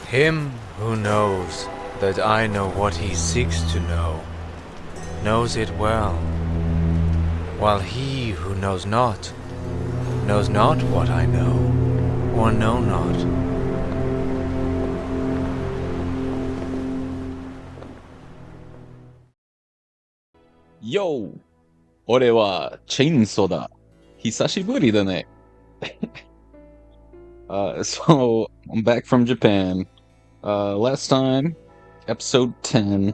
Him who knows that I know what he seeks to know, knows it well, while he who knows not what I know, or know not. Yo! 俺はチェーンソーだ。久しぶりだね。So, I'm back from Japan. Last time, episode 10,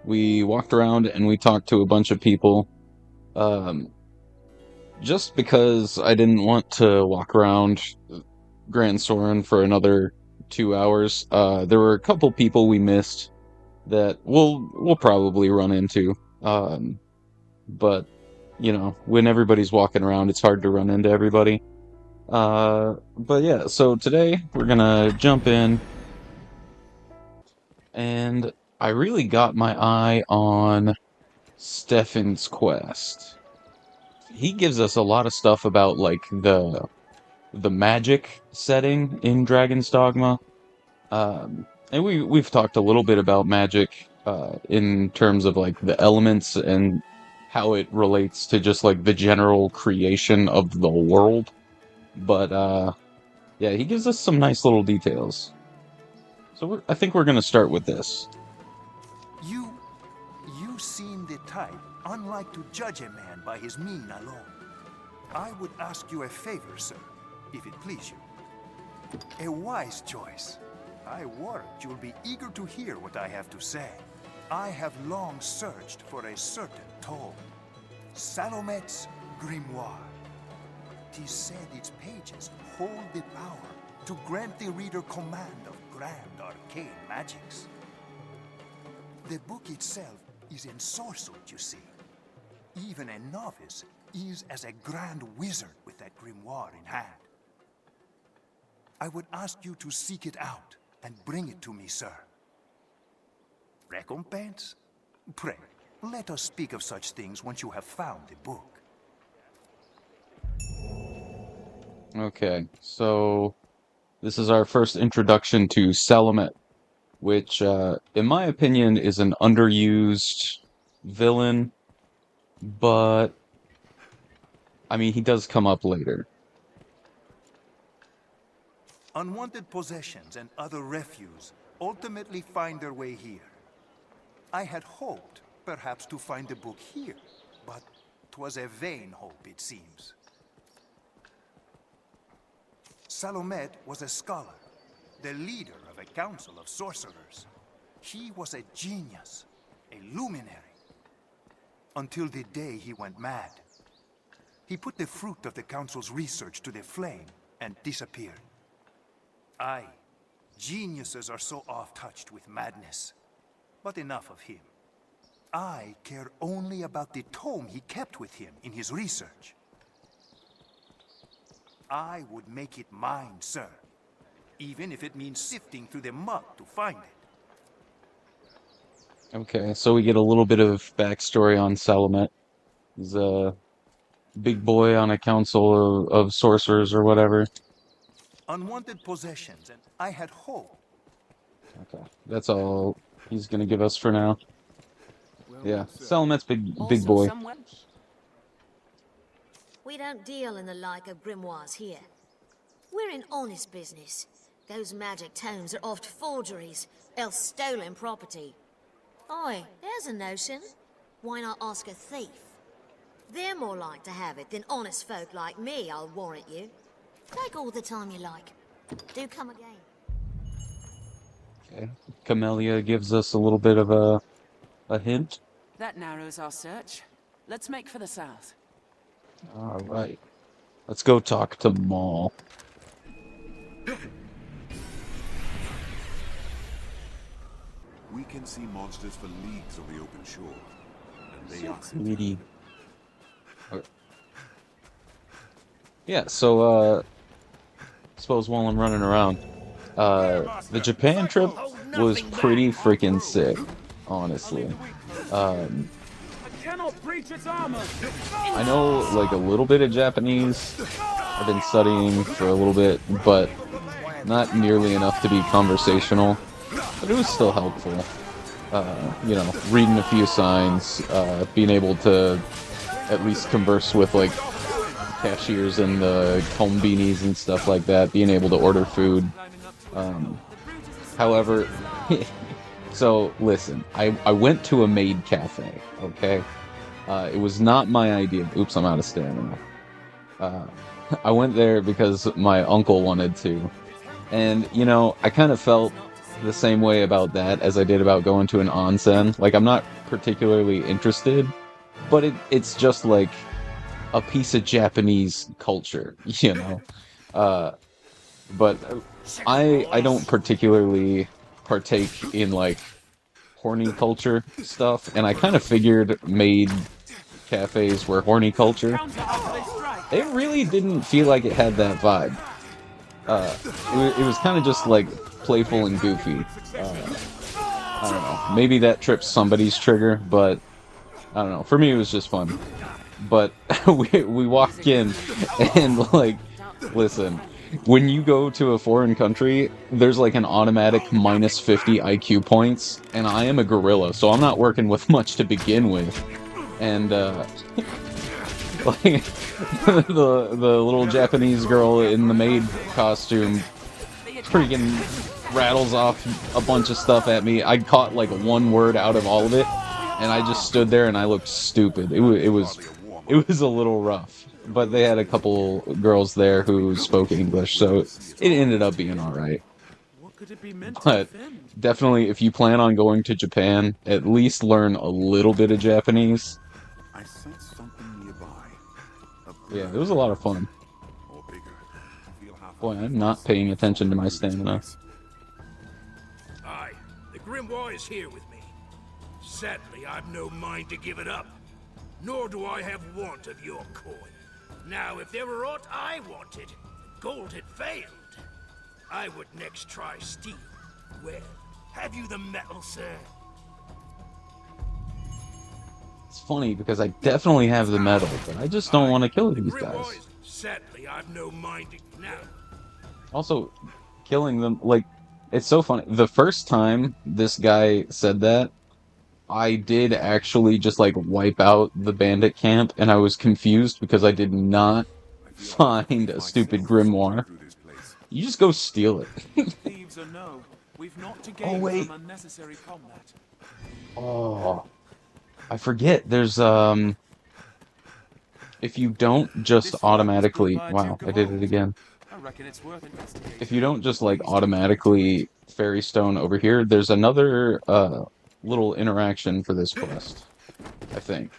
we walked around and we talked to a bunch of people. Just because I didn't want to walk around Grand Soren for another 2 hours, there were a couple people we missed that we'll probably run into. But when everybody's walking around, it's hard to run into everybody. But yeah, so today we're gonna jump in, and I really got my eye on Stefan's quest. He gives us a lot of stuff about like the magic setting in Dragon's Dogma. And we've talked a little bit about magic in terms of like the elements and how it relates to just like the general creation of the world. But yeah, he gives us some nice little details. So I think we're gonna start with this. You seem the type, unlike to judge a man by his mien alone. I would ask you a favor, sir, if it please you. A wise choice. I warrant you'll be eager to hear what I have to say. I have long searched for a certain tome, Salomet's Grimoire. 'Tis said its pages hold the power to grant the reader command of grand arcane magics. The book itself is ensorcelled, you see. Even a novice is as a grand wizard with that grimoire in hand. I would ask you to seek it out and bring it to me, sir. Recompense? Pray, let us speak of such things once you have found the book. Okay, so this is our first introduction to Salamet, which, in my opinion, is an underused villain, but I mean, he does come up later. Unwanted possessions and other refuse ultimately find their way here. I had hoped, perhaps, to find the book here, but 'twas a vain hope, it seems. Salomet was a scholar, the leader of a council of sorcerers. He was a genius, a luminary, until the day he went mad. He put the fruit of the council's research to the flame and disappeared. Aye, geniuses are so oft-touched with madness. But enough of him. I care only about the tome he kept with him in his research. I would make it mine, sir, even if it means sifting through the muck to find it. Okay, so we get a little bit of backstory on Salamet. He's a big boy on a council of sorcerers or whatever. Unwanted possessions, and I had hoped. Okay, that's all he's gonna give us for now. Yeah, Salamet's big boy. We don't deal in the like of grimoires here. We're in honest business. Those magic tomes are oft forgeries, else stolen property. Oi, there's a notion. Why not ask a thief? They're more like to have it than honest folk like me, I'll warrant you. Take all the time you like. Do come again. Okay, Camellia gives us a little bit of a hint. That narrows our search. Let's make for the south. All right, let's go talk to Maul. We can see monsters for leagues on the open shore, and they are. Sweetie. Okay. Yeah, so suppose while I'm running around, the Japan trip was pretty freaking sick, honestly. I know like a little bit of Japanese. I've been studying for a little bit, but Not nearly enough to be conversational, but it was still helpful. You know, reading a few signs, being able to at least converse with, like, cashiers and the beanies and stuff like that, being able to order food. However, so listen, I went to a maid cafe, okay? It was not my idea. Oops, I'm out of stamina. I went there because my uncle wanted to. And, you know, I kind of felt the same way about that as I did about going to an onsen. Like, I'm not particularly interested, but it's just like a piece of Japanese culture, you know? Uh, but I don't particularly partake in, like, horny culture stuff, and I kind of figured maid cafes were horny culture. It really didn't feel like it had that vibe. It was kind of just like playful and goofy. I don't know. Maybe that trips somebody's trigger, but I don't know. For me, it was just fun. But we walk in and, like, listen, when you go to a foreign country, there's like an automatic minus 50 IQ points, and I am a gorilla, so I'm not working with much to begin with. And like the little Japanese girl in the maid costume freaking rattles off a bunch of stuff at me. I caught like one word out of all of it, and I just stood there and I looked stupid. It was a little rough, but they had a couple girls there who spoke English, so it ended up being all right. But definitely, if you plan on going to Japan, at least learn a little bit of Japanese. I sense something nearby. Yeah, it was a lot of fun. Or bigger. Feel how Boy, I'm not paying attention to my stamina. Aye, the Grimoire is here with me. Sadly, I've no mind to give it up. Nor do I have want of your coin. Now, if there were aught I wanted, gold had failed. I would next try steel. Well, have you the metal, sir? It's funny because I definitely have the metal, but I just don't want to kill these guys. Grimoires, sadly, I've no mind to... Now, Also, killing them, like, it's so funny. The first time this guy said that, I did actually just, like, wipe out the bandit camp, and I was confused because I did not find a stupid grimoire. You just go steal it. Thieves or no, we've not to Oh, gain wait. from unnecessary combat. Oh, I forget. There's, if you don't just automatically... Wow, I did it again. I reckon it's worth investigating. If you don't just, like, automatically fairy stone over here, there's another, little interaction for this quest, I think.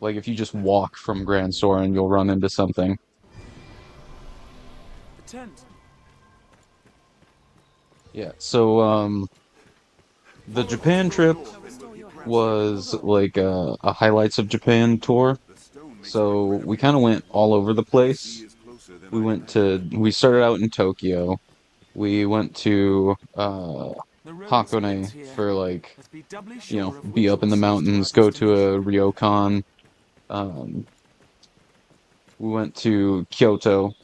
Like, if you just walk from Grand Soren, you'll run into something. The tent. Yeah, so, the Japan trip was, like, a Highlights of Japan tour. So, we kind of went all over the place. We started out in Tokyo. We went to, Hakone for, like, Let's be doubly you know, sure of be which up in the horses mountains, drive go us to a ryokan. We went to Kyoto,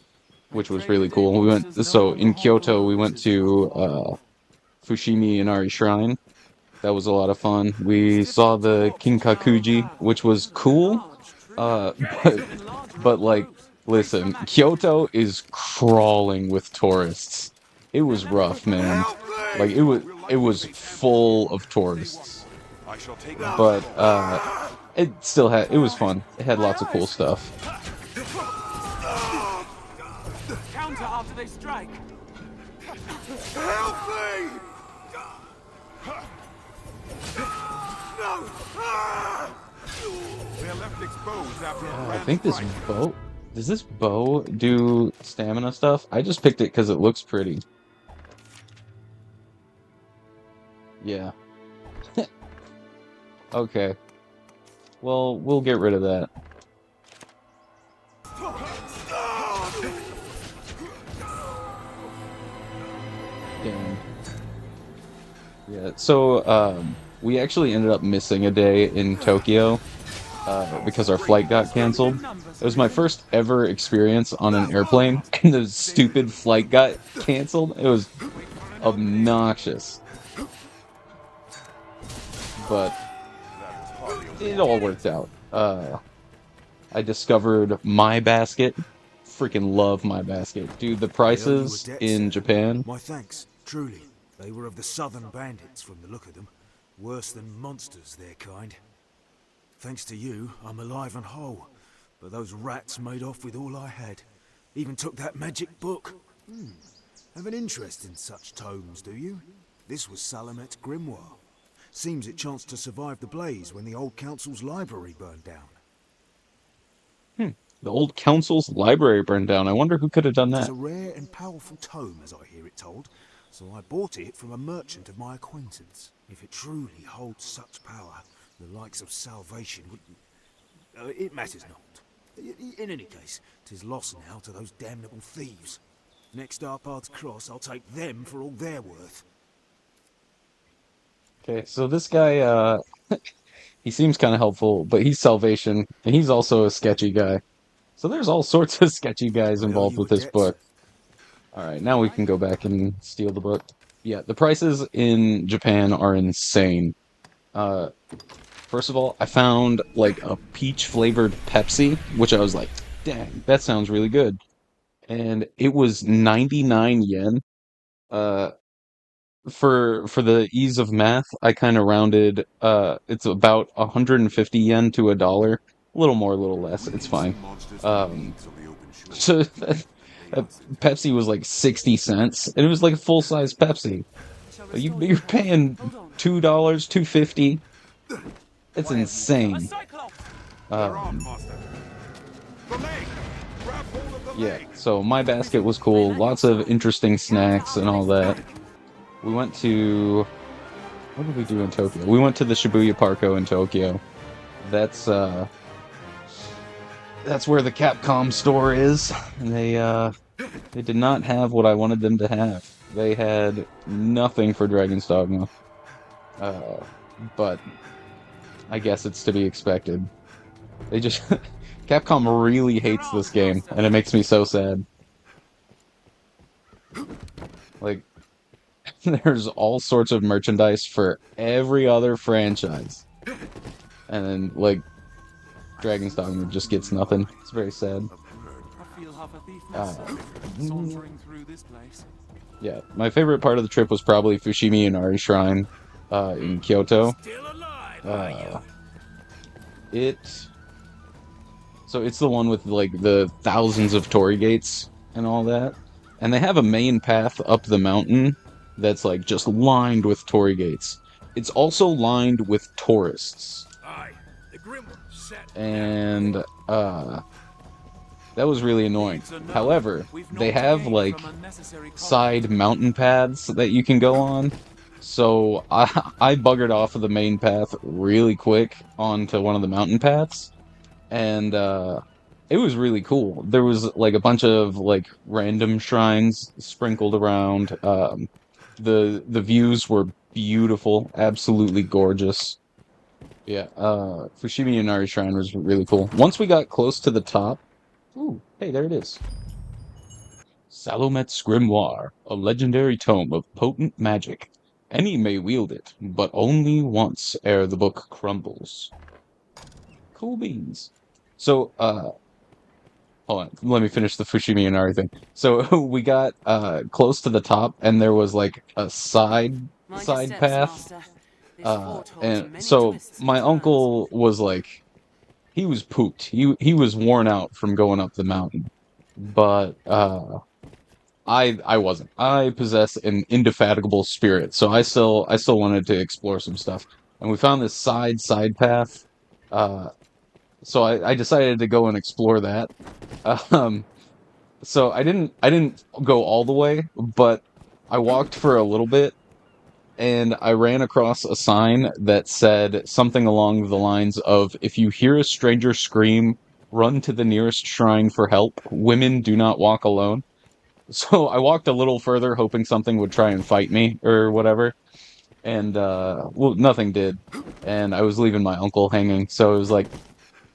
which was really cool. So in Kyoto, we went to Fushimi Inari Shrine. That was a lot of fun. We saw the Kinkakuji, which was cool. Uh, but, but like, listen, Kyoto is crawling with tourists. It was rough, man. Like, it was full of tourists. But it was fun. It had lots of cool stuff. Counter after they strike. Help me! No! They're left exposed after a I think this bow... Does this bow do stamina stuff? I just picked it because it looks pretty. Yeah. Okay. Well, we'll get rid of that. Damn. Yeah, so, we actually ended up missing a day in Tokyo. because our flight got canceled. It was my first ever experience on an airplane, and the stupid flight got canceled. It was obnoxious, but it all worked out. I discovered My Basket. Freaking love My Basket. Dude, the I owe you a prices debt, in sir. Japan. My thanks, truly. They were of the southern bandits from the look of them. Worse than monsters, their kind. Thanks to you, I'm alive and whole. But those rats made off with all I had. Even took that magic book. Have an interest in such tomes, do you? This was Salamet's grimoire. Seems it chanced to survive the blaze when the old council's library burned down. The old council's library burned down. I wonder who could have done It is that. a rare and powerful tome, as I hear it told, so I bought it from a merchant of my acquaintance. If it truly holds such power, the likes of salvation would... it matters not. In any case, 'tis lost now to those damnable thieves. Next our paths cross, I'll take them for all they're worth. Okay, so this guy, he seems kind of helpful, but he's Salvation, and he's also a sketchy guy. So there's all sorts of sketchy guys I owe involved you with a this debt, book. sir. All right, now we can go back and steal the book. Yeah, the prices in Japan are insane. Uh, First of all, I found like a peach flavored Pepsi, which I was like, dang, that sounds really good. And it was 99 yen. Uh, for the ease of math, I kind of rounded, it's about 150 yen to a dollar. A little more, a little less. We It's can see fine. monsters for Um, leagues on the open shore. so They are Pepsi was like 60 cents, and it was like a full-size Pepsi. Shall You, restore your you're health. paying Hold on. $2, 250. It's A insane. cyclops! They're off, Um, Master. The leg! Grab hold of the yeah, leg! so my basket was cool. Lots of interesting snacks and all that. We went to... What did we do in Tokyo? We went to the Shibuya Parko in Tokyo. That's that's where the Capcom store is. And they did not have what I wanted them to have. They had nothing for Dragon's Dogma. Uh, but I guess it's to be expected. They just Capcom really hates this game, and it makes me so sad. Like there's all sorts of merchandise for every other franchise. And then like Dragon's Dogma just gets nothing. It's very sad. I feel half a thief Uh, myself, sauntering through this place. yeah, my favorite part of the trip was probably Fushimi Inari Shrine in Kyoto. Still alive, are Uh, you? it so it's the one with like the thousands of torii gates and all that. And they have a main path up the mountain that's like just lined with torii gates. It's also lined with tourists. Aye, the Grimoires set. And that was really annoying. However, they have like side mountain paths that you can go on. So I buggered off of the main path really quick onto one of the mountain paths, and it was really cool. There was like a bunch of like random shrines sprinkled around. The views were beautiful, absolutely gorgeous. Yeah, Fushimi Inari Shrine was really cool. Once we got close to the top, ooh, hey, there it is. Salomet's Grimoire, a legendary tome of potent magic. Any may wield it, but only once ere the book crumbles. Cool beans. So, hold on, let me finish the Fushimi Inari thing. So, we got close to the top, and there was like a Mind your side steps, path. Master. This fort holds And many so twists and my turns. uncle was like, he was pooped. He was worn out from going up the mountain. But I wasn't. I possess an indefatigable spirit, so I still wanted to explore some stuff. And we found this side path. Uh, so I decided to go and explore that. Um, so I didn't go all the way, but I walked for a little bit, and I ran across a sign that said something along the lines of, "If you hear a stranger scream, run to the nearest shrine for help. Women do not walk alone." So I walked a little further, hoping something would try and fight me or whatever, and well, nothing did. And I was leaving my uncle hanging, so it was like,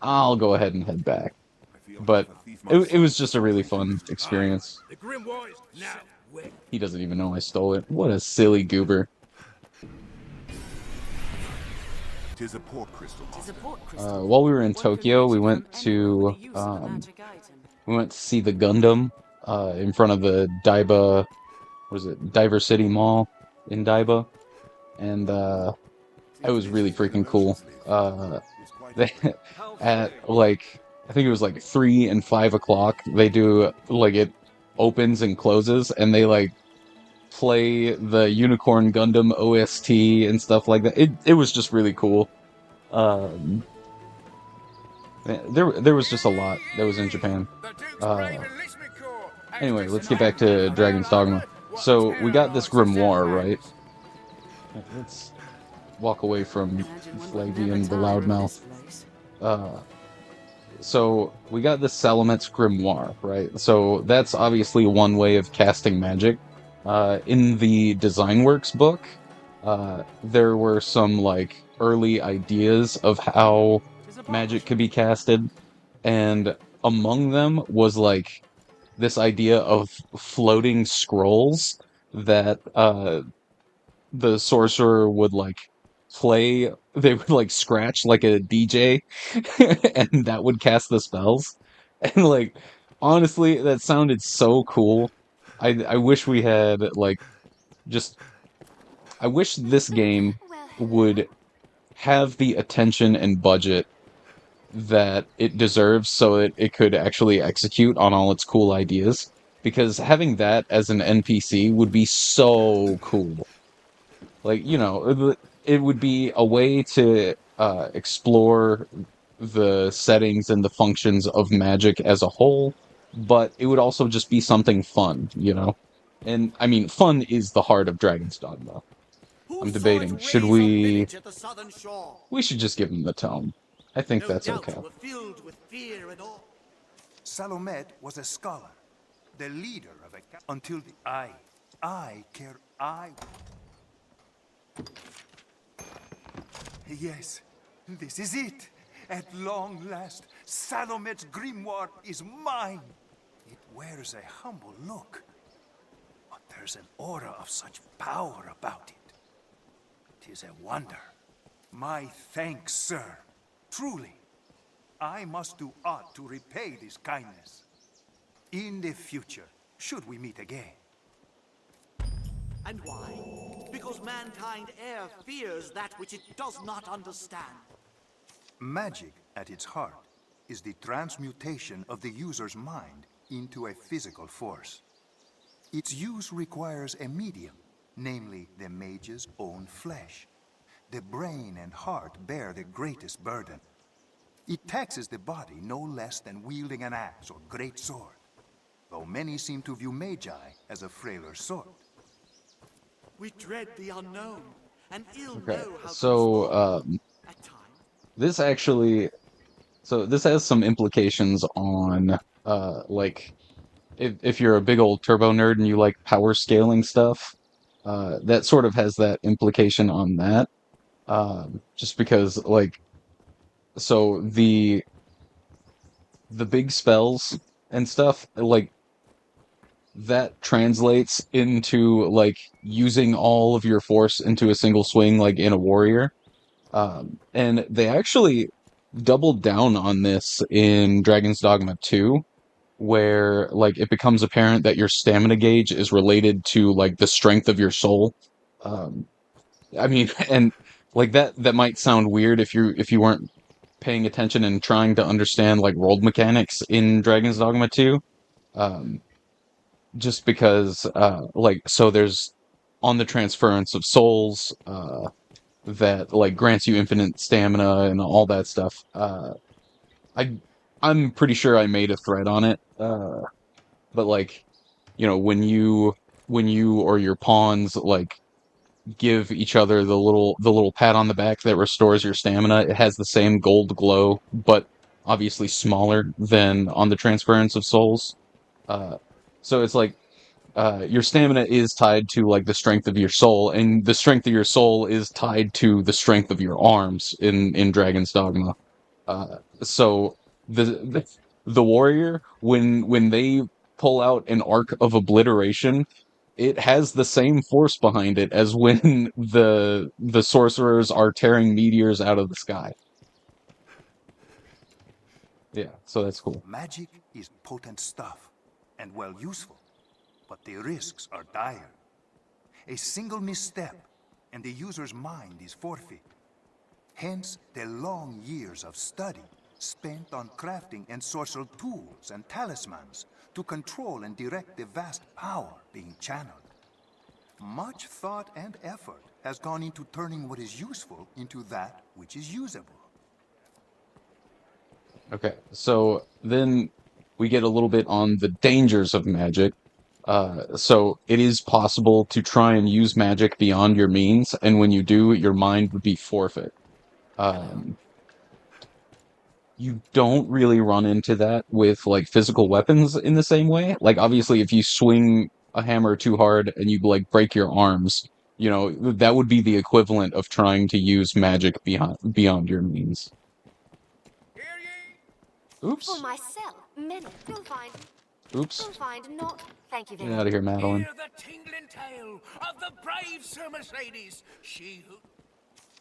I'll go ahead and head back. I feel But half a thief it myself was for just a really storing fun treasure. Aye. experience. The Grimoires? Now, where? He doesn't even know I stole it. What a silly goober. 'Tis a port crystal, It is a master. port crystal. While we were in One can Tokyo, reach it from anywhere with the use of a magic item. we went to see the Gundam in front of the Daiba, was it Diver City Mall in Daiba, and it Seems was really Nature's been in freaking motion cool. lately. It's quite They odd. at like I think it was like 3 and 5 o'clock. They do like it opens and closes, and they like play the Unicorn Gundam OST and stuff like that. It was just really cool. Um, there was just a lot that was in Japan. The Duke's Brave Uh, Enlistment Corps! anyway, let's get Expedition back to Iron Man Dragon's Dogma. Pilot! What So we got this terrorized the grimoire, right? Settlers? Let's walk away from Imagine one would Flaggy never and the tire of loudmouth. this place. Uh, so we got the Salamet's grimoire, right? So that's obviously one way of casting magic. In the Design Works book, there were some like early ideas of how It is a magic box. could be casted, and among them was like this idea of floating scrolls that the sorcerer would like play. They would like scratch like a DJ, and that would cast the spells. And like honestly, that sounded so cool. I wish we had like just I wish this game Well, hello. would have the attention and budget that it deserves so that it could actually execute on all its cool ideas. Because having that as an NPC would be so cool. Like, it would be a way to explore the settings and the functions of magic as a whole, but it would also just be something fun. And I mean, fun is the heart of Dragon's Dogma. Who I'm saw it debating, should raise a we? village at the southern shore? We should just give him the tome. I think No that's doubt okay. you were filled with fear and awe. Salomet was a scholar, the leader of a until the I care I. Yes, this is it. At long last, Salomet's grimoire is mine. It wears a humble look, but there's an aura of such power about it. 'Tis a wonder. My thanks, sir. Truly, I must do aught to repay this kindness. In the future, should we meet again. And why? Because mankind e'er fears that which it does not understand. Magic, at its heart, is the transmutation of the user's mind into a physical force. Its use requires a medium, namely the mage's own flesh. The brain and heart bear the greatest burden. It taxes the body no less than wielding an axe or great sword, though many seem to view magi as a frailer sort. We dread the unknown, and ill Okay, know how to so respond at times. this actually, so this has some implications on, like, if you're a big old turbo nerd and you like power scaling stuff, that sort of has that implication on that. Just because, like, so the big spells and stuff, like, that translates into like using all of your force into a single swing, like in a warrior. And they actually doubled down on this in Dragon's Dogma 2, where like it becomes apparent that your stamina gauge is related to like the strength of your soul. Um, I mean, and like that might sound weird if you weren't paying attention and trying to understand like world mechanics in Dragon's Dogma 2. Um, just because like so there's on the transference of souls that like grants you infinite stamina and all that stuff. I I'm pretty sure I made a thread on it. But like, when you or your pawns like give each other the little pat on the back that restores your stamina, it has the same gold glow, but obviously smaller than on the transference of souls. Uh, so it's like your stamina is tied to like the strength of your soul, and the strength of your soul is tied to the strength of your arms in Dragon's Dogma. So the warrior, when they pull out an arc of obliteration, it has the same force behind it as when the sorcerers are tearing meteors out of the sky. Yeah, so that's cool. Magic is potent stuff, and well useful, but the risks are dire. A single misstep, and the user's mind is forfeit. Hence, the long years of study spent on crafting ensorcelled tools and talismans to control and direct the vast power being channeled. Much thought and effort has gone into turning what is useful into that which is usable. Okay, so then we get a little bit on the dangers of magic. So it is possible to try and use magic beyond your means, and when you do, your mind would be forfeit. Um, you don't really run into that with like physical weapons in the same way. Like obviously, if you swing a hammer too hard and you like break your arms, that would be the equivalent of trying to use magic beyond your means. Hear ye? For Oops. myself, many Oops. will find not. Thank you Get very out much. of here, Madeline. Hear the tingling tale of the brave Sir Mercedes, she who...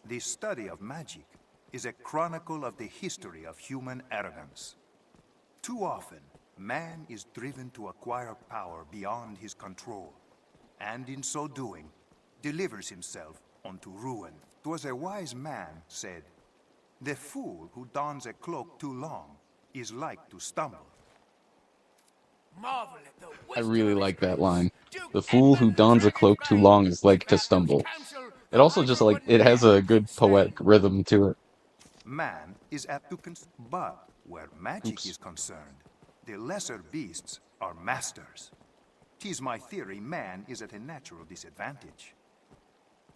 The study of magic is a chronicle of the history of human arrogance. Too often, man is driven to acquire power beyond his control, and in so doing, delivers himself unto ruin. 'Twas a wise man said, "The fool who dons a cloak too long is like to stumble." Marvel at the I wisdom really of his like that grace, line. Duke The fool who Edmund the dons a Dragon's cloak too Bane. long is like to Without whose stumble. counsel, It the also just viper like would it has a never good could poetic stand. rhythm to it. Man is apt to but where magic Oops. is concerned, the lesser beasts are masters. 'Tis my theory man is at a natural disadvantage.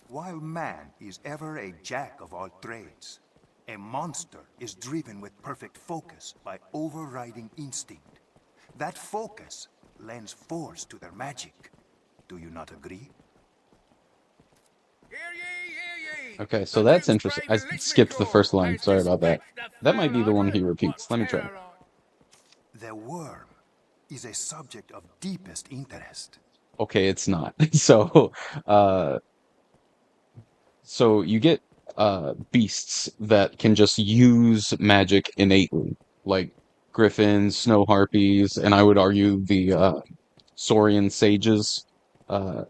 While man is ever a jack of all trades, a monster is driven with perfect focus by overriding instinct. That focus lends force to their magic. Do you not agree? Hear ye, hear ye! Okay, so The that's Duke's interesting. brave I and listening skipped the corps first line. has Sorry about that. dispatched the That might be the one he fair repeats. Let me try. terror. The worm is a subject of deepest interest. Okay, it's not. Uh, so you get beasts that can just use magic innately, like griffins, snow harpies, and I would argue the Saurian sages.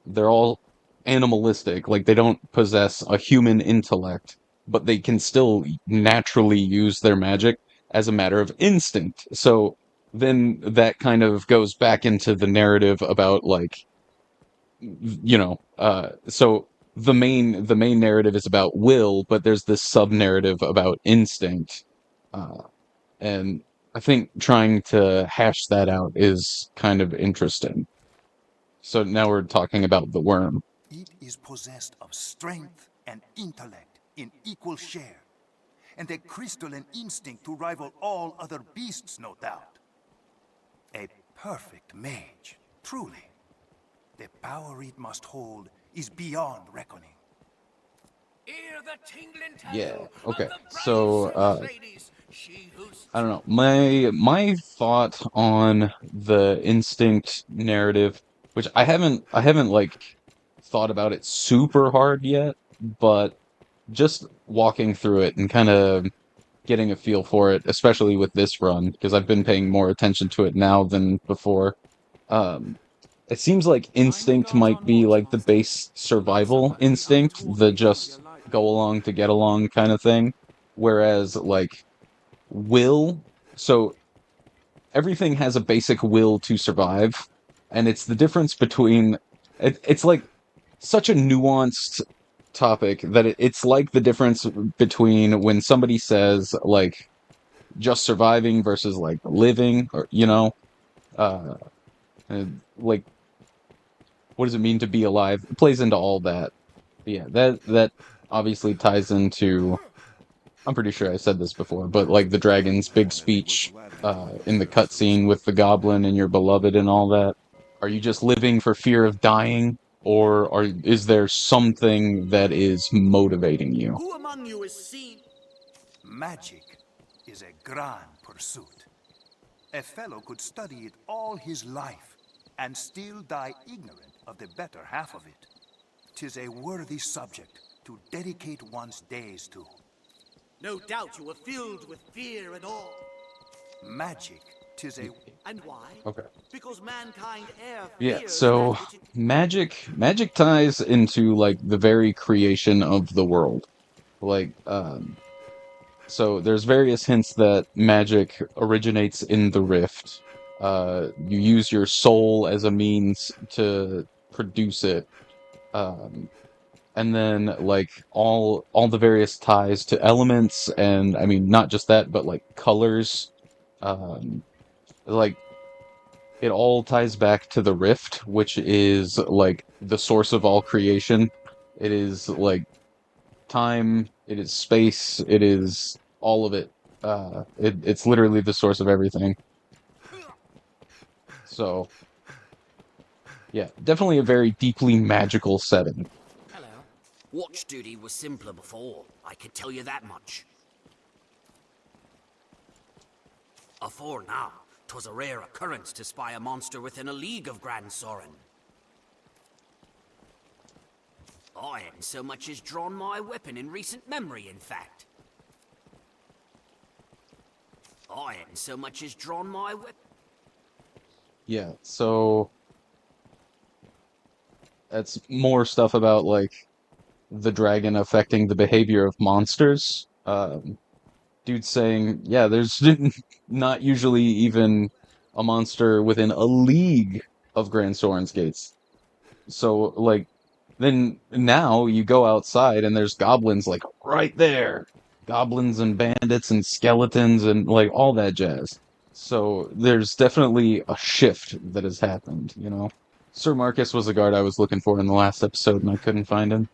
They're all animalistic, like they don't possess a human intellect, but they can still naturally use their magic as a matter of instinct. So then that kind of goes back into the narrative about like, so the main narrative is about will, but there's this sub narrative about instinct. Uh, and I think trying to hash that out is kind of interesting. So now we're talking about the worm. It is possessed of strength and intellect in equal share, and a crystalline instinct to rival all other beasts, no doubt. A perfect mage, truly. The power it must hold is beyond reckoning. Hear the tingling Yeah. tale Okay. of the brave So Sir Mercedes, she who... I don't know. My thought on the instinct narrative, which I haven't like thought about it super hard yet, but just walking through it and kind of getting a feel for it, especially with this run, because I've been paying more attention to it now than before. Um, it seems like Kindly instinct guard might on be watch, like the Master. base We might survival suffer any instinct, untoward the behavior just later. go along to get along kind of thing. Whereas like will, so everything has a basic will to survive, and it's the difference between it's like such a nuanced topic that it's like the difference between when somebody says like just surviving versus like living, or uh like what does it mean to be alive? It plays into all that. But yeah, that obviously ties into, I'm pretty sure I said this before, but like the dragon's big And they were speech glad to join in the their fellow cutscene with the soldiers. goblin and your beloved and all that. Are you just living for fear of dying, or is there something that is motivating you? Who among you is seen? Magic is a grand pursuit. A fellow could study it all his life and still die ignorant of the better half of it. 'Tis a worthy subject to dedicate one's days to. No doubt you were filled with fear and awe. Magic, 'tis a... And why? Okay. Because mankind e'er Yeah, fears so that which it... magic ties into like the very creation of the world. Like, so there's various hints that magic originates in the rift. You use your soul as a means to produce it. Um, and then like all the various ties to elements, and I mean not just that, but like colors. Um, like it all ties back to the rift, which is like the source of all creation. It is like time, it is space, it is all of it. It's literally the source of everything. So, yeah, definitely a very deeply magical setting. Hello. Watch duty was simpler before, I can tell you that much. Afore now, 'twas a rare occurrence to spy a monster within a league of Grand Sorin. I hadn't so much as drawn my weapon in recent memory, in fact. I hadn't so much as drawn my weapon. Yeah, so that's more stuff about like the dragon affecting the behavior of monsters. Dude saying, yeah, there's not usually even a monster within a league of Grand Soren's gates. So, like, then now you go outside and there's goblins, like, right there. Goblins and bandits and skeletons and, like, all that jazz. So there's definitely a shift that has happened, you know? Sir Marcus was a guard I was looking for in the last episode and I couldn't find him.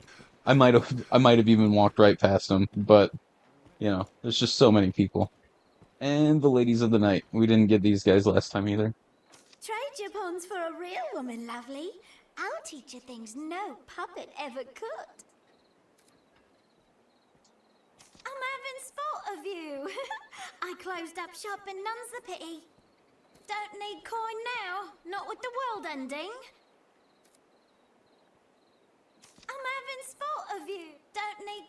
I might have even walked right past him, but, you know, there's just so many people. And the ladies of the night. We didn't get these guys last time either. Trade your pawns for a real woman, lovely. I'll teach you things no puppet ever could. I'm having sport of you. I closed up shop and none's the pity. Don't need coin now, not with the world ending. I'm having sport of you. Don't need...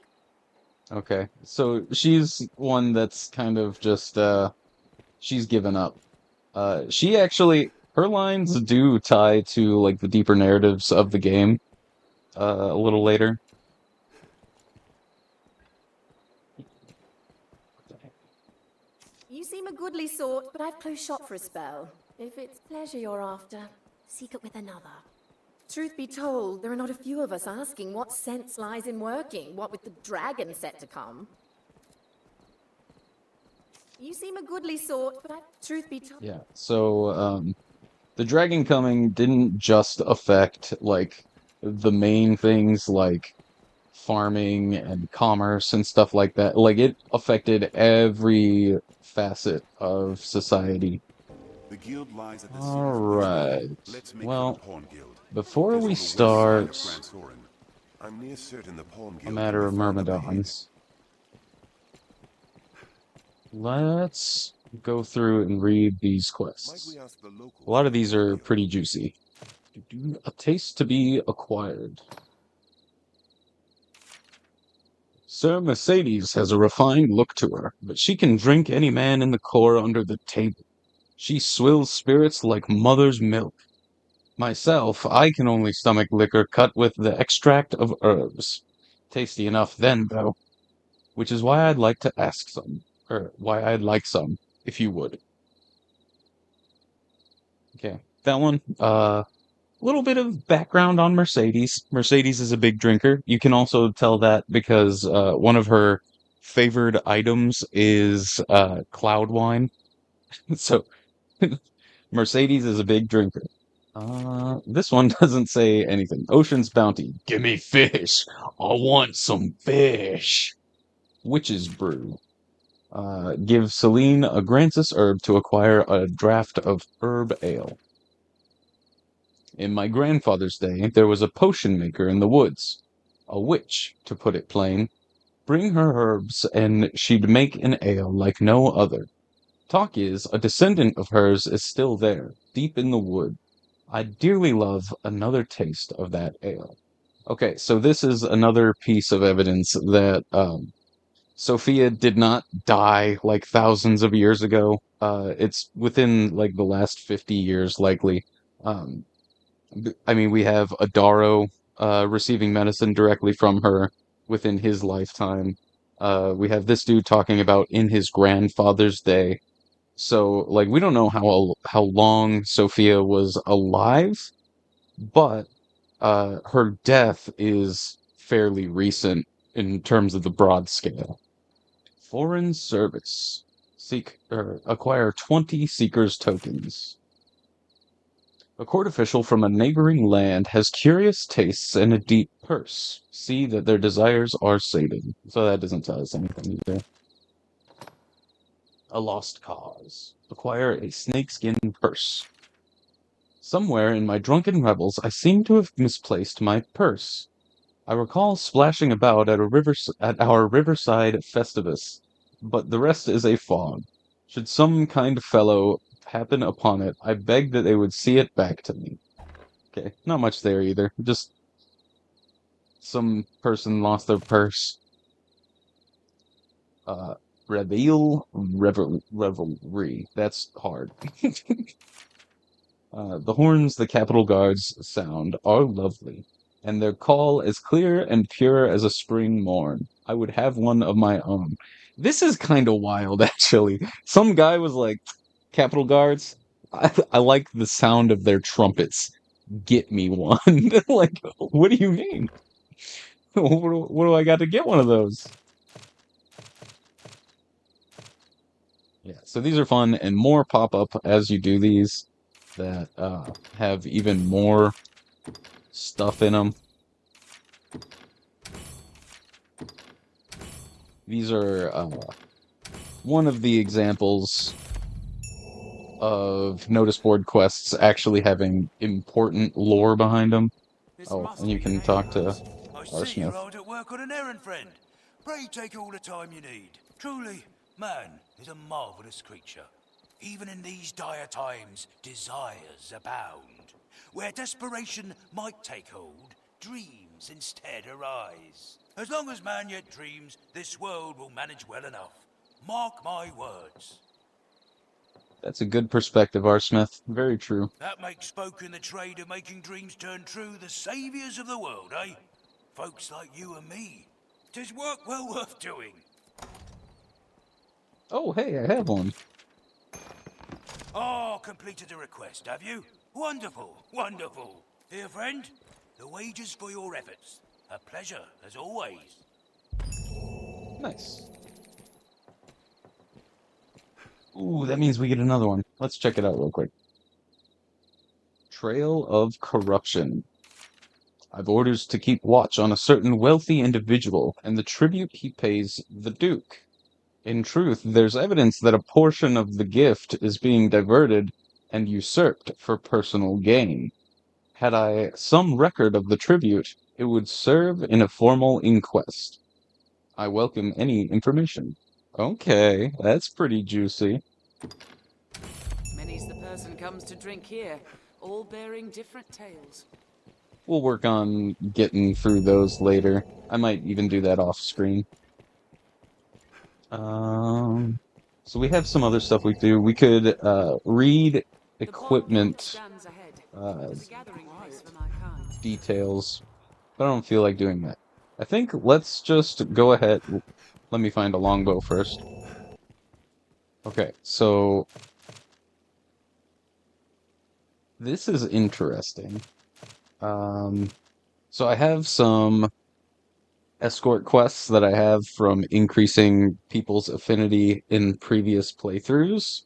Okay, so she's one that's kind of just, she's given up. She actually, her lines do tie to, like, the deeper narratives of the game, a little later. You seem a goodly sort, but I've close shop for a spell. If it's pleasure you're after, seek it with another. Truth be told, there are not a few of us asking what sense lies in working, what with the dragon set to come. You seem a goodly sort, but truth be told... Yeah, so, the dragon coming didn't just affect, like, the main things, like, farming and commerce and stuff like that. Like, it affected every facet of society. The guild lies at the Alright, Let's make well, for the Pawn Guild. before It is we on the west side of start Grand Soren. I'm near certain the Pawn a Guild matter can of be farther ahead. myrmidons, let's go through and read these Might quests. we ask the locals A lot of for the these Pawn are Guild? pretty juicy. A taste to be acquired. Sir Mercedes has a refined look to her, but she can drink any man in the corps under the table. She swills spirits like mother's milk. Myself, I can only stomach liquor cut with the extract of herbs. Tasty enough then, though. Which is why I'd like to ask some. Or why I'd like some, if you would. Okay, that one. Little bit of background on Mercedes. Mercedes is a big drinker. You can also tell that because one of her favored items is cloud wine. So Mercedes is a big drinker. This one doesn't say anything. Ocean's Bounty. Gimme fish. I want some fish. Witch's Brew. Give Celine a Grancis herb to acquire a draft of herb ale. In my grandfather's day, there was a potion maker in the woods. A witch, to put it plain. Bring her herbs, and she'd make an ale like no other. Talk is, a descendant of hers is still there, deep in the wood. I dearly love another taste of that ale. Okay, so this is another piece of evidence that Sophia did not die like thousands of years ago. It's within like the last 50 years, likely. Um, I mean, we have Adaro receiving medicine directly from her within his lifetime. We have this dude talking about in his grandfather's day. So, like, we don't know how long Sophia was alive, but her death is fairly recent in terms of the broad scale. Foreign service. Acquire 20 Seekers tokens. A court official from a neighboring land has curious tastes and a deep purse. See that their desires are sated. So that doesn't tell us anything either. A lost cause. Acquire a snakeskin purse. Somewhere in my drunken revels, I seem to have misplaced my purse. I recall splashing about at our riverside festivus, but the rest is a fog. Should some kind fellow happen upon it, I beg that they would see it back to me. Okay, not much there either. Just some person lost their purse. Revelry. That's hard. The horns the Capitol Guards sound are lovely, and their call as clear and pure as a spring morn. I would have one of my own. This is kind of wild, actually. Some guy was like, Capitol Guards, I like the sound of their trumpets. Get me one. Like, what do you mean? What do I got to get one of those? Yeah, so these are fun, and more pop up as you do these that have even more stuff in them. These are one of the examples of notice board quests actually having important lore behind them. Oh, and you can talk to I our see you're Smith. hard at work on an errand, friend. Pray take all the time you need. Truly, man is a marvelous creature. Even in these dire times, desires abound. Where desperation might take hold, dreams instead arise. As long as man yet dreams, this world will manage well enough. Mark my words. That's a good perspective, R. Smith. Very true. That makes folk in the trade of making dreams turn true the saviors of the world, eh? Folks like you and me. 'Tis work well worth doing. Oh, hey, I have one. Oh, completed a request, have you? Wonderful, wonderful. Here, friend, the wages for your efforts. A pleasure, as always. Nice. Ooh, that means we get another one. Let's check it out real quick. Trail of Corruption. I've orders to keep watch on a certain wealthy individual and the tribute he pays the Duke. In truth, there's evidence that a portion of the gift is being diverted and usurped for personal gain. Had I some record of the tribute, it would serve in a formal inquest. I welcome any information. Okay, that's pretty juicy. Many's the person comes to drink here, all bearing different tales. We'll work on getting through those later. I might even do that off screen. So we have some other stuff we do. We could read equipment details, but I don't feel like doing that. I think let's just go ahead. Let me find a longbow first. Okay, so this is interesting. So I have some escort quests that I have from increasing people's affinity in previous playthroughs.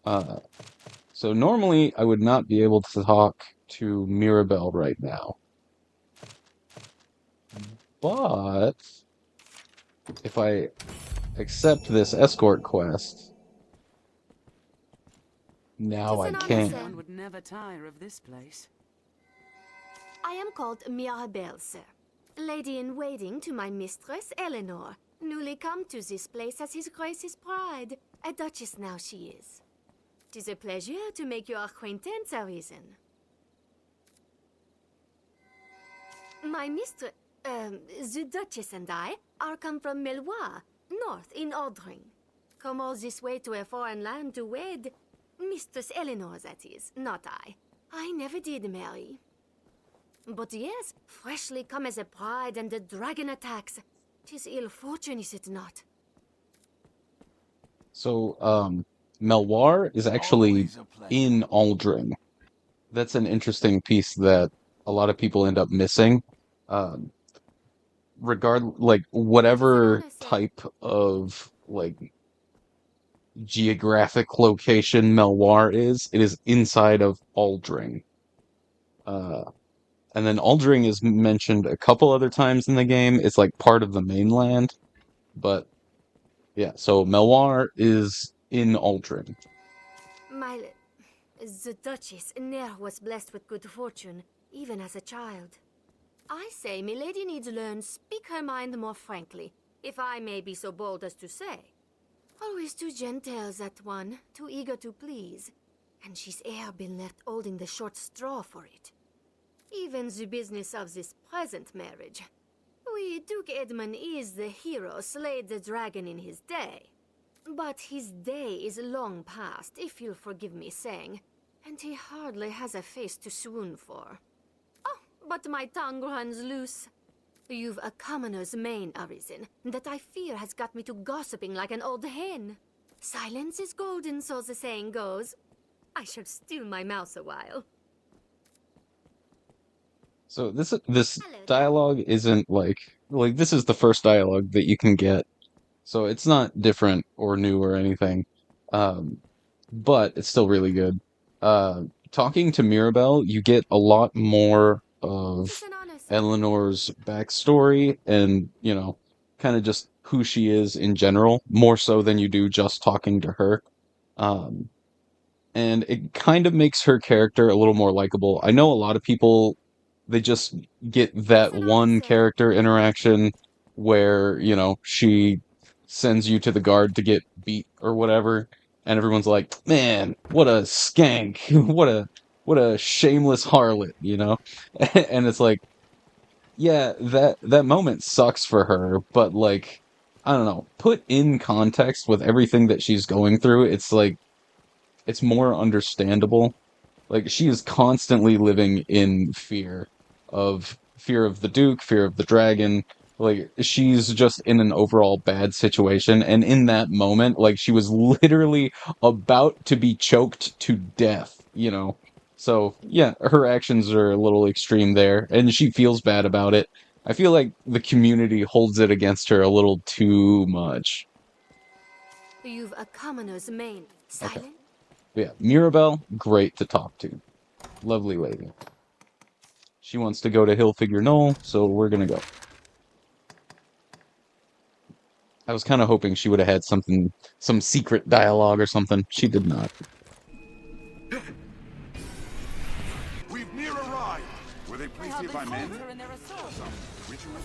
So normally I would not be able to talk to Mirabelle right now. But if I accept this escort quest, now I can. One would never tire of this place. I am called Mirabelle, sir. Lady in waiting to my mistress, Eleanor. Newly come to this place as His Grace's bride. A duchess now she is. 'Tis a pleasure to make your acquaintance, Arisen. My mistress, the Duchess and I are come from Melwa, north in Aldring. Come all this way to a foreign land to wed. Mistress Eleanor, that is, not I. I never did marry. But yes, freshly come as a bride and the dragon attacks. 'Tis ill fortune, is it not? So, Melwar is actually in Aldring. That's an interesting piece that a lot of people end up missing. Um, like, whatever type of, like, geographic location Melwar is, it is inside of Aldring. And then Aldring is mentioned a couple other times in the game. It's like part of the mainland. But yeah, so Melwar is in Aldrin. The Duchess ne'er was blessed with good fortune, even as a child. I say, milady needs learn speak her mind more frankly, if I may be so bold as to say. Always too gentle, that one, too eager to please, and she's e'er been left holding the short straw for it. Even the business of this present marriage. Duke Edmund is the hero slayed the dragon in his day. But his day is long past, if you'll forgive me saying, and he hardly has a face to swoon for. Oh, but my tongue runs loose. You've a commoner's mane, Arisen, that I fear has got me to gossiping like an old hen. Silence is golden, so the saying goes. I shall still my mouth a while. So this dialogue isn't like this is the first dialogue that you can get. So it's not different or new or anything. But it's still really good. Talking to Mirabelle, you get a lot more of Eleanor's backstory and, kind of just who she is in general, more so than you do just talking to her. And it kind of makes her character a little more likable. I know a lot of people, they just get that one character interaction where, she sends you to the guard to get beat or whatever, and everyone's like, "Man, what a skank. What a shameless harlot," And it's like, yeah, that moment sucks for her, but like, I don't know, put in context with everything that she's going through, it's like it's more understandable. Like, she is constantly living in fear of the Duke, fear of the dragon. Like, she's just in an overall bad situation, and in that moment, like, she was literally about to be choked to death. So, yeah, her actions are a little extreme there, and she feels bad about it. I feel like the community holds it against her a little too much. You've a commoner's mane. Silent? Okay. But yeah, Mirabelle, great to talk to. Lovely lady. She wants to go to Hillfigure Knoll, so we're gonna go. I was kind of hoping she would have had some secret dialogue or something. She did not. We've near arrived. Were they placed here by men?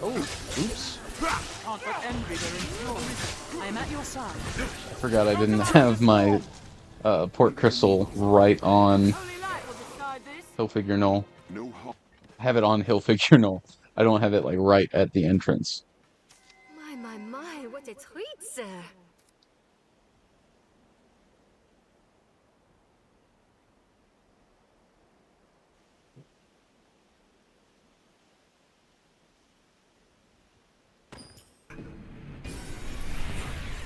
Oh, oops. Can't but envy their endurance. I am at your side. I forgot I didn't have my port crystal right on Hillfigure Knoll. I have it on Hillfigure Knoll. I don't have it like right at the entrance. My, what a treat, sir.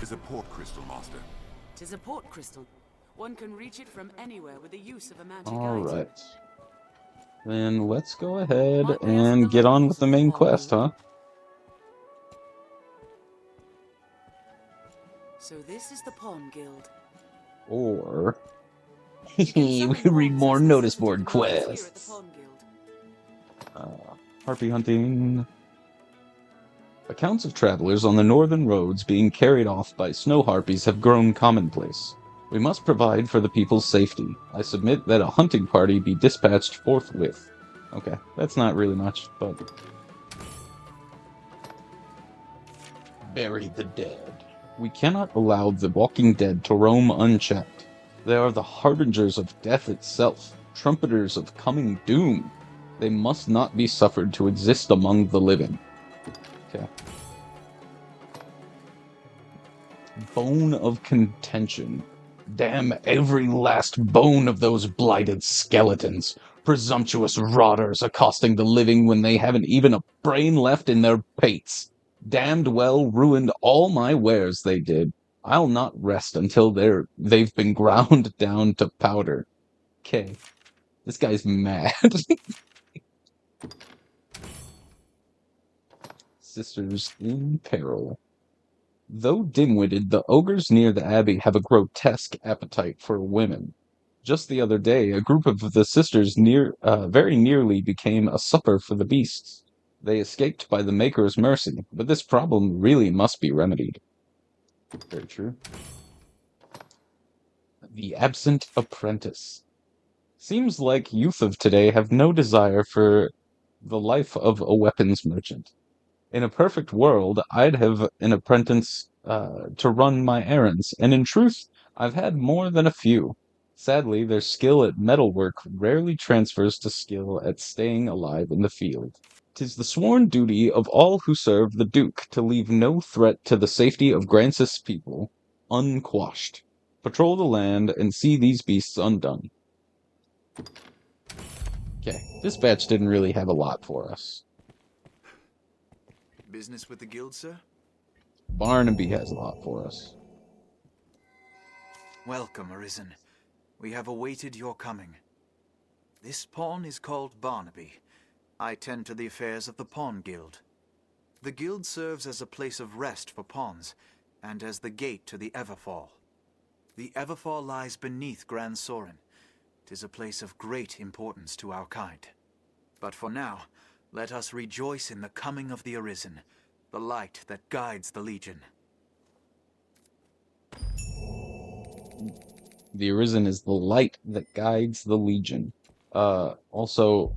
Is a port crystal, Master. 'Tis a port crystal. One can reach it from anywhere with the use of a magic All item. right. Then let's go ahead and get on with the main quest, huh? So this is the Pawn Guild. Or we could read more notice board quests. Harpy hunting. Accounts of travelers on the northern roads being carried off by snow harpies have grown commonplace. We must provide for the people's safety. I submit that a hunting party be dispatched forthwith. Okay, that's not really much, but... Bury the dead. We cannot allow the walking dead to roam unchecked. They are the harbingers of death itself, trumpeters of coming doom. They must not be suffered to exist among the living. Okay. Bone of contention. Damn every last bone of those blighted skeletons. Presumptuous rotters accosting the living when they haven't even a brain left in their pates. Damned well ruined all my wares, they did. I'll not rest until they've been ground down to powder. Okay. This guy's mad. Sisters in peril. Though dim-witted, the ogres near the abbey have a grotesque appetite for women. Just the other day, a group of the sisters very nearly became a supper for the beasts. They escaped by the Maker's mercy, but this problem really must be remedied. Very true. The absent apprentice. Seems like youth of today have no desire for the life of a weapons merchant. In a perfect world, I'd have an apprentice to run my errands, and in truth, I've had more than a few. Sadly, their skill at metalwork rarely transfers to skill at staying alive in the field. 'Tis the sworn duty of all who serve the Duke to leave no threat to the safety of Grancis' people unquashed. Patrol the land and see these beasts undone. Okay, this batch didn't really have a lot for us. Business with the guild, sir? Barnaby has a lot for us. Welcome, Arisen. We have awaited your coming. This pawn is called Barnaby. I tend to the affairs of the Pawn Guild. The guild serves as a place of rest for pawns, and as the gate to the Everfall. The Everfall lies beneath Gran Soren. 'Tis a place of great importance to our kind. But for now, let us rejoice in the coming of the Arisen, the light that guides the Legion. The Arisen is the light that guides the Legion. Also,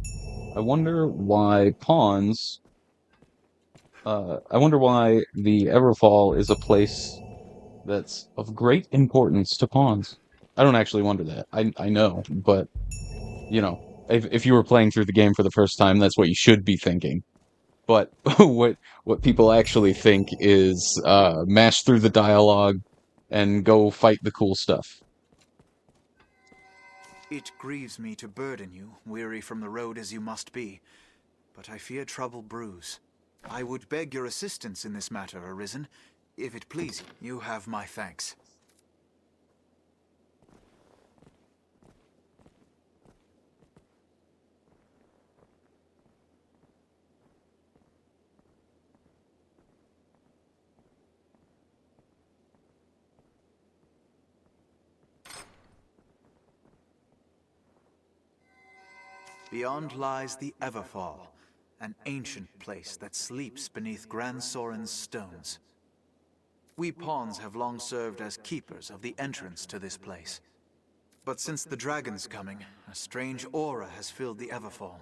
I wonder why pawns... I wonder why the Everfall is a place that's of great importance to pawns. I don't actually wonder that. I know, but, you know, if you were playing through the game for the first time, that's what you should be thinking. But what people actually think is mash through the dialogue and go fight the cool stuff. It grieves me to burden you, weary from the road as you must be, but I fear trouble brews. I would beg your assistance in this matter, Arisen. If it please you, you have my thanks. Beyond lies the Everfall, an ancient place that sleeps beneath Gran Soren's stones. We pawns have long served as keepers of the entrance to this place. But since the dragon's coming, a strange aura has filled the Everfall.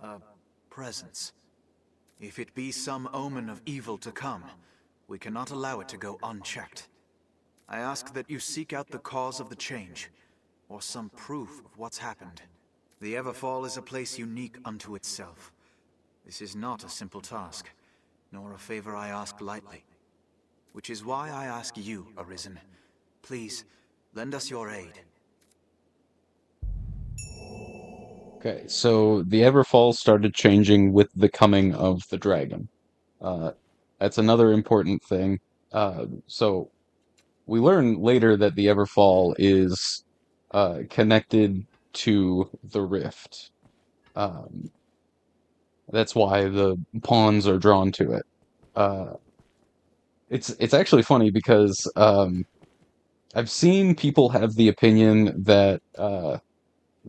A presence. If it be some omen of evil to come, we cannot allow it to go unchecked. I ask that you seek out the cause of the change, or some proof of what's happened. The Everfall is a place unique unto itself. This is not a simple task, nor a favor I ask lightly. Which is why I ask you, Arisen. Please, lend us your aid. Okay, so the Everfall started changing with the coming of the dragon. That's another important thing. So we learn later that the Everfall is connected to the Rift. That's why the pawns are drawn to it. It's actually funny because I've seen people have the opinion that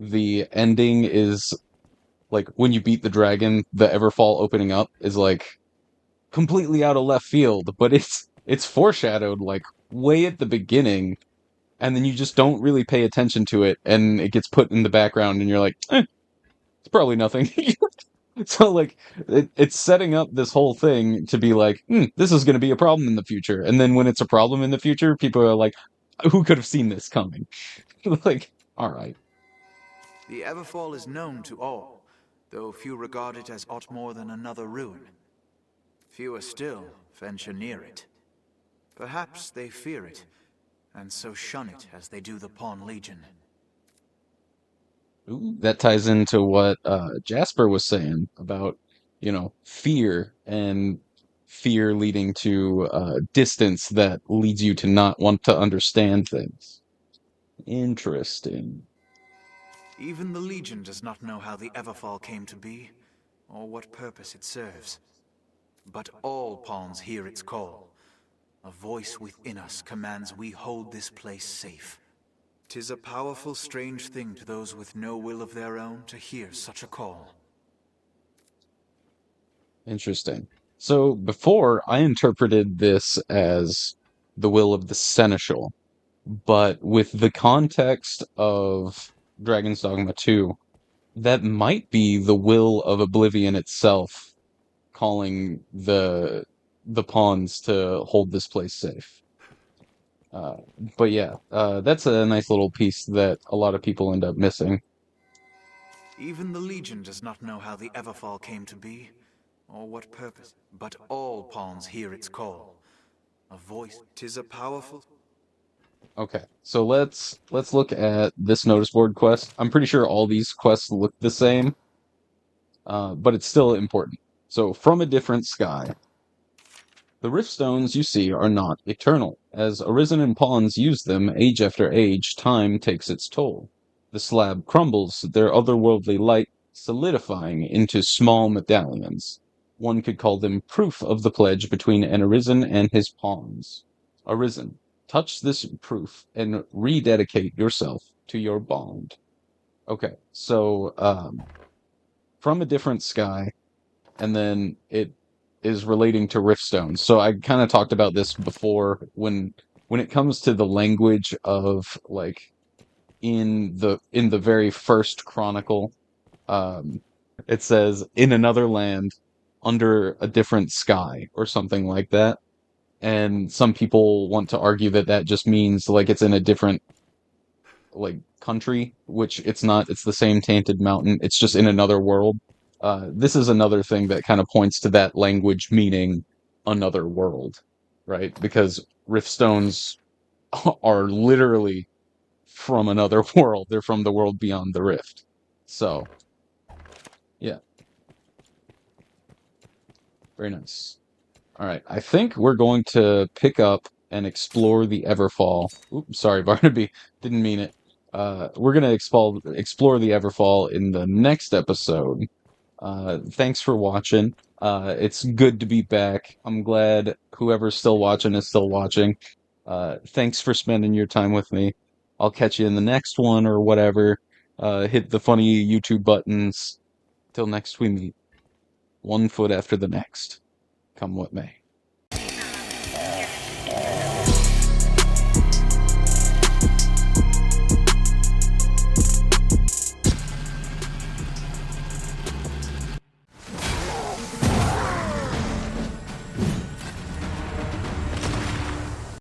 the ending is like when you beat the dragon, the Everfall opening up is like completely out of left field, but it's foreshadowed like way at the beginning, and then you just don't really pay attention to it, and it gets put in the background, and you're like, it's probably nothing. So like it's setting up this whole thing to be like, this is going to be a problem in the future. And then when it's a problem in the future, people are like, who could have seen this coming? Like, all right. The Everfall is known to all, though few regard it as aught more than another ruin. Fewer still venture near it. Perhaps they fear it, and so shun it as they do the Pawn Legion. Ooh, that ties into what Jasper was saying about, fear and fear leading to distance that leads you to not want to understand things. Interesting. Even the Legion does not know how the Everfall came to be, or what purpose it serves. But all pawns hear its call. A voice within us commands we hold this place safe. 'Tis a powerful, strange thing to those with no will of their own to hear such a call. Interesting. So before, I interpreted this as the will of the Seneschal, but with the context of Dragon's Dogma 2, that might be the will of Oblivion itself calling the pawns to hold this place safe. Uh, but yeah, that's a nice little piece that a lot of people end up missing. Even the Legion does not know how the Everfall came to be, or what purpose, but all pawns hear its call. A voice, 'tis a powerful... Okay, so let's look at this notice board quest. I'm pretty sure all these quests look the same, but it's still important. So, from a different sky. The rift stones you see are not eternal. As arisen and pawns use them, age after age, time takes its toll. The slab crumbles, their otherworldly light solidifying into small medallions. One could call them proof of the pledge between an arisen and his pawns. Arisen, touch this proof and rededicate yourself to your bond. Okay, so from a different sky, and then it is relating to riftstones. So I kind of talked about this before when it comes to the language of like in the very first chronicle, um, it says in another land under a different sky or something like that. And some people want to argue that that just means like it's in a different like country, which it's not. It's the same tainted mountain. It's just in another world. This is another thing that kind of points to that language meaning another world, right? Because riftstones are literally from another world. They're from the world beyond the rift. So, yeah, very nice. All right, I think we're going to pick up and explore the Everfall. Oops, sorry, Barnaby, didn't mean it. We're gonna explore the Everfall in the next episode. Thanks for watching. It's good to be back. I'm glad whoever's still watching is still watching. Thanks for spending your time with me. I'll catch you in the next one or whatever. Hit the funny YouTube buttons. Till next we meet. One foot after the next. Come what may.